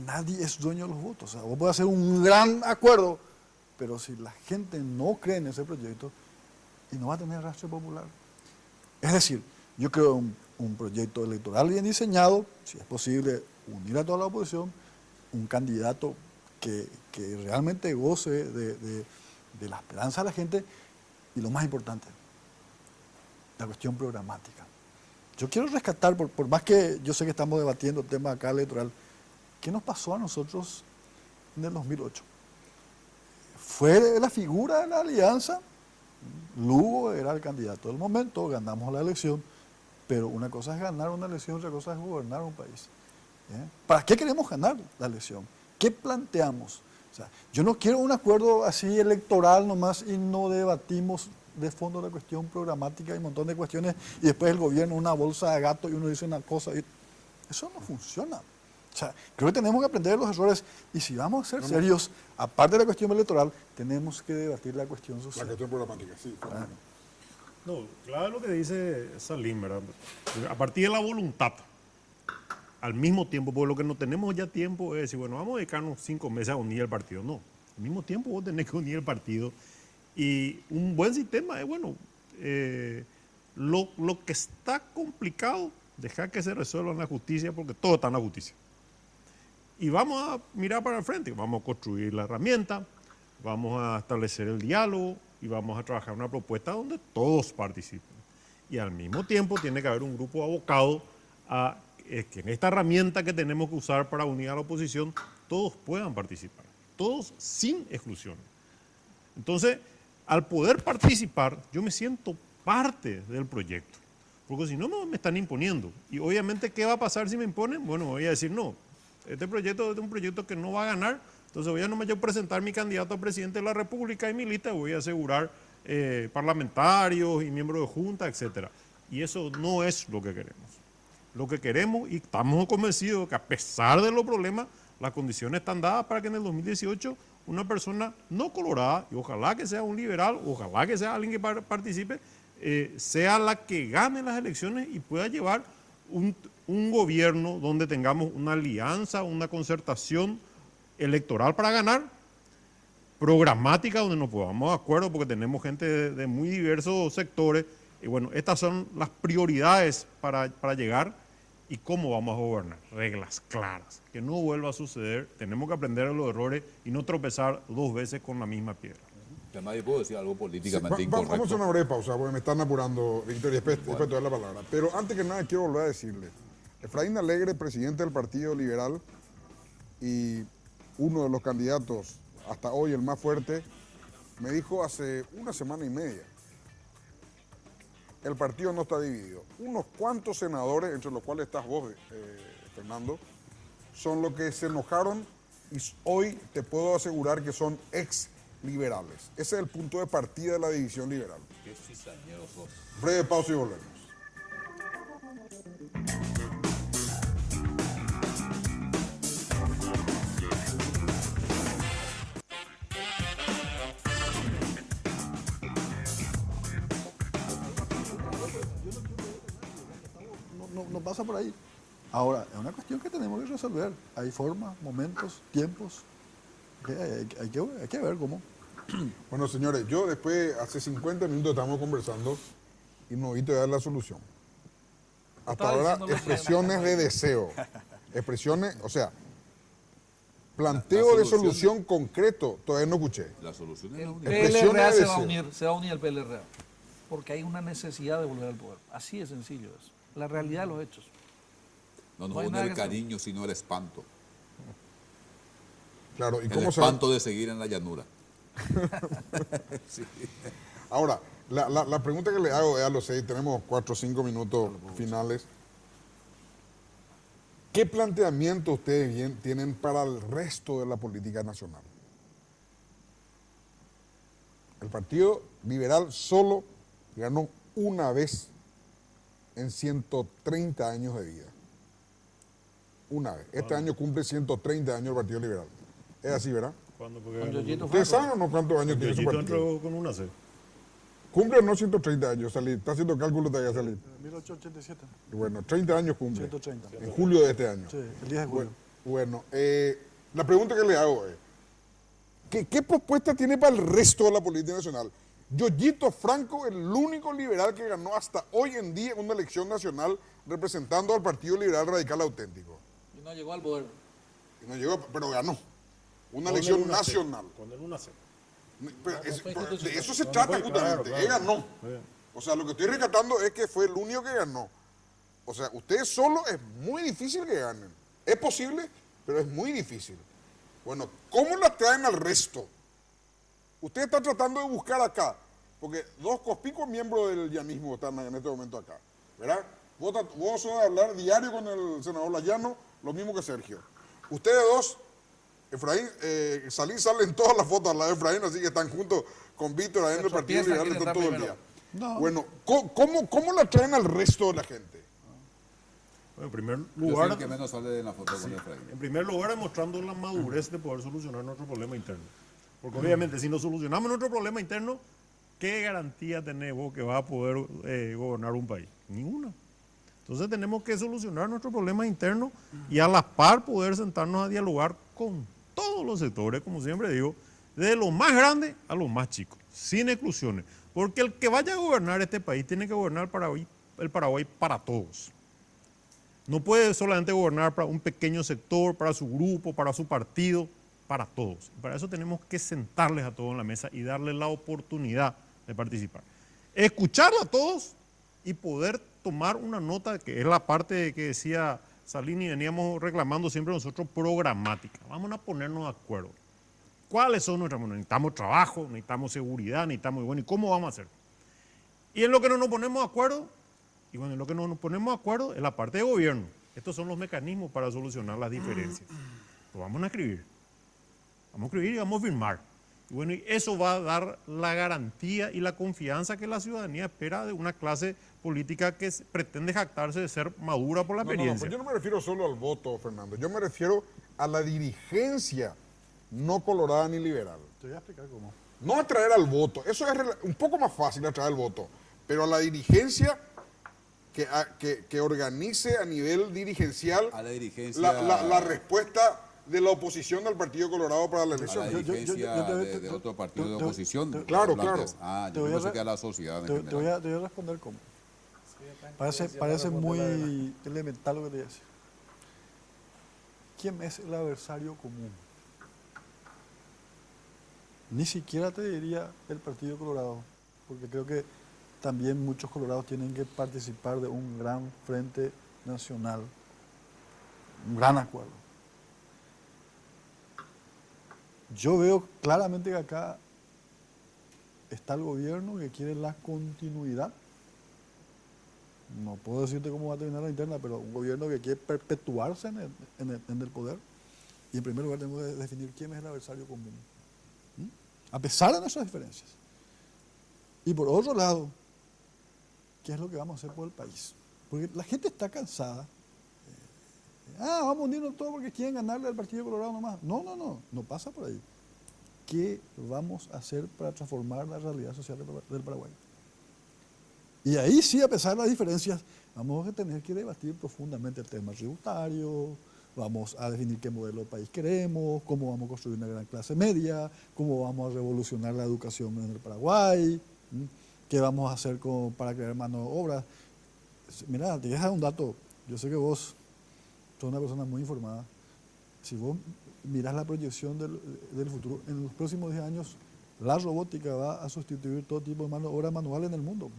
nadie es dueño de los votos. O sea, vos podés hacer un gran acuerdo, pero si la gente no cree en ese proyecto, y no va a tener arrastre popular. Es decir, yo creo un proyecto electoral bien diseñado, si es posible unir a toda la oposición, un candidato que realmente goce de la esperanza de la gente, y lo más importante, la cuestión programática. Yo quiero rescatar, por más que yo sé que estamos debatiendo el tema acá electoral, ¿qué nos pasó a nosotros en el 2008? Fue la figura de la alianza, Lugo era el candidato del momento, ganamos la elección, pero una cosa es ganar una elección, otra cosa es gobernar un país. ¿Para qué queremos ganar la elección? ¿Qué planteamos? O sea, yo no quiero un acuerdo así electoral nomás y no debatimos de fondo la cuestión programática y un montón de cuestiones, y después el gobierno una bolsa de gato y uno dice una cosa. Eso no funciona. O sea, creo que tenemos que aprender de los errores, y si vamos a ser serios, aparte de la cuestión electoral, tenemos que debatir la cuestión social. La cuestión programática, sí. No, claro lo que dice Salim, ¿verdad? A partir de la voluntad, al mismo tiempo, porque lo que no tenemos ya tiempo es decir, bueno, vamos a dedicarnos 5 meses a unir el partido. No, al mismo tiempo vos tenés que unir el partido. Y un buen sistema es, bueno, lo que está complicado, dejar que se resuelva en la justicia, porque todo está en la justicia. Y vamos a mirar para el frente, vamos a construir la herramienta, vamos a establecer el diálogo y vamos a trabajar una propuesta donde todos participen. Y al mismo tiempo tiene que haber un grupo abocado a que en esta herramienta que tenemos que usar para unir a la oposición, todos puedan participar, todos sin exclusión. Entonces, al poder participar, yo me siento parte del proyecto, porque si no me están imponiendo. Y obviamente, ¿qué va a pasar si me imponen? Bueno, voy a decir, no, este proyecto es un proyecto que no va a ganar, entonces voy a nomás yo presentar mi candidato a presidente de la República y mi lista, voy a asegurar parlamentarios y miembros de junta, etc. Y eso no es lo que queremos. Lo que queremos, y estamos convencidos que a pesar de los problemas, las condiciones están dadas para que en el 2018 una persona no colorada, y ojalá que sea un liberal, ojalá que sea alguien que participe, sea la que gane las elecciones y pueda llevar un gobierno donde tengamos una alianza, una concertación electoral para ganar, programática donde nos pongamos de acuerdo, porque tenemos gente de muy diversos sectores. Y bueno, estas son las prioridades para llegar. ¿Y cómo vamos a gobernar? Reglas claras, que no vuelva a suceder. Tenemos que aprender de los errores y no tropezar 2 veces con la misma piedra. Además, yo puedo decir algo políticamente Sí, incorrecto. vamos a una breve pausa, porque me están apurando, Víctor, y después te doy la palabra. Pero antes que nada, quiero volver a decirle, Efraín Alegre, presidente del Partido Liberal y uno de los candidatos hasta hoy el más fuerte, me dijo hace 1 semana y media, el partido no está dividido. Unos cuantos senadores, entre los cuales estás vos, Fernando, son los que se enojaron y hoy te puedo asegurar que son ex liberales. Ese es el punto de partida de la división liberal. Qué cizañero sos. Breve pausa y volvemos. No pasa por ahí. Ahora, es una cuestión que tenemos que resolver. Hay formas, momentos, tiempos. Hay que ver cómo. Bueno, señores, yo después, hace 50 minutos estamos conversando y no vi todavía la solución. Hasta ahora, expresiones de deseo. Expresiones, o sea, planteo de solución concreto, todavía no escuché. La solución es El la única. PLRA se va a deseo. unir, se va a unir el PLRA, porque hay una necesidad de volver al poder. Así de sencillo es. La realidad de los hechos. No nos No hay une nada el que hacer. cariño, sino el espanto. Claro, ¿y El cómo se va? espanto de seguir en la llanura. Sí. Ahora, la pregunta que le hago es a los 6, tenemos 4 o 5 minutos finales. ¿Qué planteamiento ustedes tienen para el resto de la política nacional? El Partido Liberal solo ganó una vez en 130 años de vida. Una vez. Este año cumple 130 años el Partido Liberal. Es así, ¿verdad? ¿Cuándo? Con Porque Yoyito ¿Ustedes Franco. saben o no cuántos años tiene su Yoyito partido? entró con una C. Cumple o no 130 años, salir. Está haciendo cálculos de salir. 1887, Y bueno, 30 años cumple. 130. En julio de este año. Sí, el 10 de julio. Bueno, la pregunta que le hago es, ¿qué propuesta tiene para el resto de la política nacional? Yoyito Franco, el único liberal que ganó hasta hoy en día una elección nacional representando al Partido Liberal Radical Auténtico. Y no llegó al poder. Y no llegó, pero ganó. Una Con elección el una C. nacional. Con el una C. Pero fue de eso se No, trata fue, justamente, claro, él claro. ganó. Bien. O sea, lo que estoy rescatando es que fue el único que ganó. O sea, ustedes solo es muy difícil que ganen. Es posible, pero es muy difícil. Bueno, ¿cómo la traen al resto? Ustedes están tratando de buscar acá, porque 2 cospicos miembros del llanismo están en este momento acá, ¿verdad? Vos sos de hablar diario con el senador Layano, lo mismo que Sergio. Ustedes dos Efraín, sale en todas las fotos al lado de Efraín, así que están juntos con Víctor ahí en el Partido Liberal están todo el día. No. Bueno, ¿cómo la traen al resto de la gente? Bueno, en primer Yo soy lugar, el que menos sale en la foto con Efraín. en primer lugar, demostrando la madurez de poder solucionar nuestro problema interno. Porque obviamente, si no solucionamos nuestro problema interno, ¿qué garantía tenés vos que vas a poder gobernar un país? Ninguna. Entonces tenemos que solucionar nuestros problemas internos y a la par poder sentarnos a dialogar con todos los sectores, como siempre digo, de lo más grande a lo más chico, sin exclusiones. Porque el que vaya a gobernar este país tiene que gobernar el Paraguay para todos. No puede solamente gobernar para un pequeño sector, para su grupo, para su partido, para todos. Para eso tenemos que sentarles a todos en la mesa y darles la oportunidad de participar. Escucharlo a todos y poder tomar una nota, que es la parte que decía Salini, veníamos reclamando siempre nosotros, programática. Vamos a ponernos de acuerdo. ¿Cuáles son nuestras? Necesitamos trabajo, necesitamos seguridad, necesitamos, bueno, ¿y cómo vamos a hacer? Y en lo que no nos ponemos de acuerdo, y bueno, en lo que no nos ponemos de acuerdo es la parte de gobierno. Estos son los mecanismos para solucionar las diferencias. Lo vamos a escribir. Vamos a escribir y vamos a firmar. Y bueno, y eso va a dar la garantía y la confianza que la ciudadanía espera de una clase política que pretende jactarse de ser madura por la experiencia. Pues yo no me refiero solo al voto, Fernando. Yo me refiero a la dirigencia no colorada ni liberal. Te voy a explicar cómo. No atraer al voto. Eso es un poco más fácil, atraer al voto. Pero a la dirigencia que organice a nivel dirigencial A la dirigencia. la respuesta de la oposición del Partido Colorado para la A elección. la dirigencia de otro partido de oposición. Claro, Hablantes. claro. Ah, Te yo voy a pensé re- que a la sociedad en Te voy general. a responder cómo. Parece muy elemental lo que te voy a decir. ¿Quién es el adversario común? Ni siquiera te diría el Partido Colorado, porque creo que también muchos colorados tienen que participar de un gran frente nacional, un gran acuerdo. Yo veo claramente que acá está el gobierno que quiere la continuidad. No puedo decirte cómo va a terminar la interna, pero un gobierno que quiere perpetuarse en el poder. Y en primer lugar tenemos que definir quién es el adversario común, a pesar de nuestras diferencias. Y por otro lado, ¿qué es lo que vamos a hacer por el país? Porque la gente está cansada. Vamos a unirnos todos porque quieren ganarle al Partido Colorado nomás. No pasa por ahí. ¿Qué vamos a hacer para transformar la realidad social del Paraguay? Y ahí sí, a pesar de las diferencias, vamos a tener que debatir profundamente el tema tributario, vamos a definir qué modelo de país queremos, cómo vamos a construir una gran clase media, cómo vamos a revolucionar la educación en el Paraguay, qué vamos a hacer para crear mano de obra. Mira, te voy a dejar un dato. Yo sé que vos sos una persona muy informada. Si vos mirás la proyección del futuro, en los próximos 10 años, la robótica va a sustituir todo tipo de mano de obra manual en el mundo.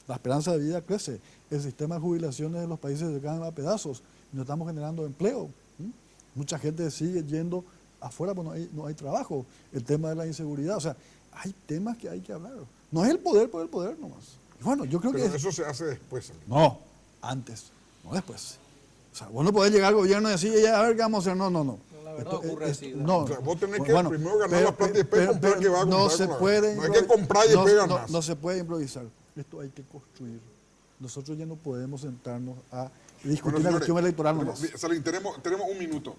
La esperanza de vida crece, el sistema de jubilaciones de los países se caen a pedazos, no estamos generando empleo. Mucha gente sigue yendo afuera porque no hay trabajo, el tema de la inseguridad, o sea, hay temas que hay que hablar. No es el poder por el poder nomás. Y bueno, yo creo Pero que... eso se hace después. No, antes, no después. O sea, vos no podés llegar al gobierno y decir, ya, a ver qué vamos a hacer. No. La verdad ocurre así. No, O sea, vos tenés que primero ganar la plata y después comprar que va a comprar. no se puede No hay que comprar y después ganar. no se puede improvisar. Esto hay que construir. Nosotros ya no podemos sentarnos a discutir la cuestión electoral nomás. Salín, tenemos un minuto.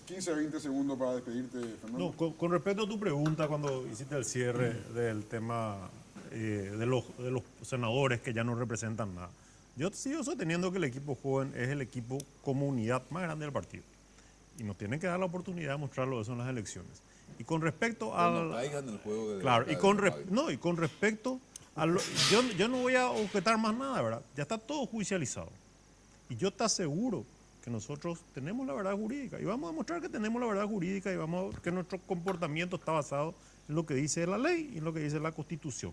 15 a 20 segundos para despedirte, Fernando. No, con respecto a tu pregunta cuando hiciste el cierre del tema de los senadores que ya no representan nada, yo sigo sosteniendo que el equipo joven es el equipo como unidad más grande del partido. Y nos tienen que dar la oportunidad de mostrarlo eso en las elecciones. Y con respecto Cuando caigan el juego de Claro, de y con respecto a yo no voy a objetar más nada, ¿verdad? Ya está todo judicializado. Y yo te aseguro que nosotros tenemos la verdad jurídica y vamos a demostrar que tenemos la verdad jurídica y que nuestro comportamiento está basado en lo que dice la ley y en lo que dice la Constitución.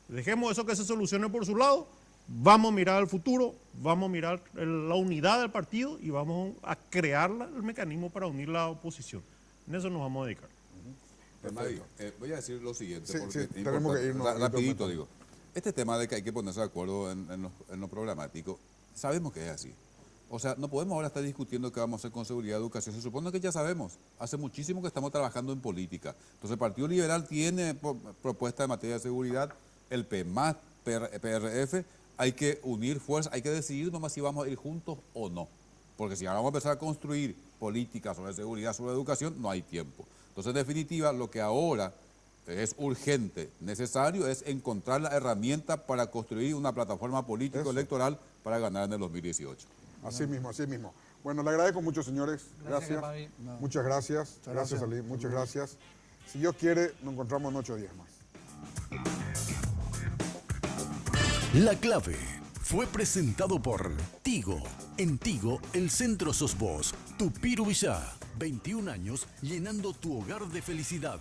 Dejemos eso que se solucione por su lado, vamos a mirar al futuro, vamos a mirar la unidad del partido y vamos a crear el mecanismo para unir la oposición. En eso nos vamos a dedicar. Voy a decir lo siguiente, Sí, porque sí, es tenemos que irnos. rapidito digo. Este tema de que hay que ponerse de acuerdo en lo programático, sabemos que es así. O sea, no podemos ahora estar discutiendo qué vamos a hacer con seguridad y educación. Se supone que ya sabemos. Hace muchísimo que estamos trabajando en política. Entonces, el Partido Liberal tiene propuesta en materia de seguridad, el PMAS, PRF, hay que unir fuerzas, hay que decidir nomás si vamos a ir juntos o no. Porque si ahora vamos a empezar a construir políticas sobre seguridad, sobre educación, no hay tiempo. Entonces, en definitiva, lo que ahora es urgente, necesario, es encontrar la herramienta para construir una plataforma político-electoral para ganar en el 2018. Así mismo, así mismo. Bueno, le agradezco mucho, señores. Gracias. Muchas gracias. Gracias, Ali. Muchas gracias. Si Dios quiere, nos encontramos en 8 días más. La Clave fue presentado por Tigo. En Tigo, el centro sos vos. Tupiru Villá. 21 años llenando tu hogar de felicidad.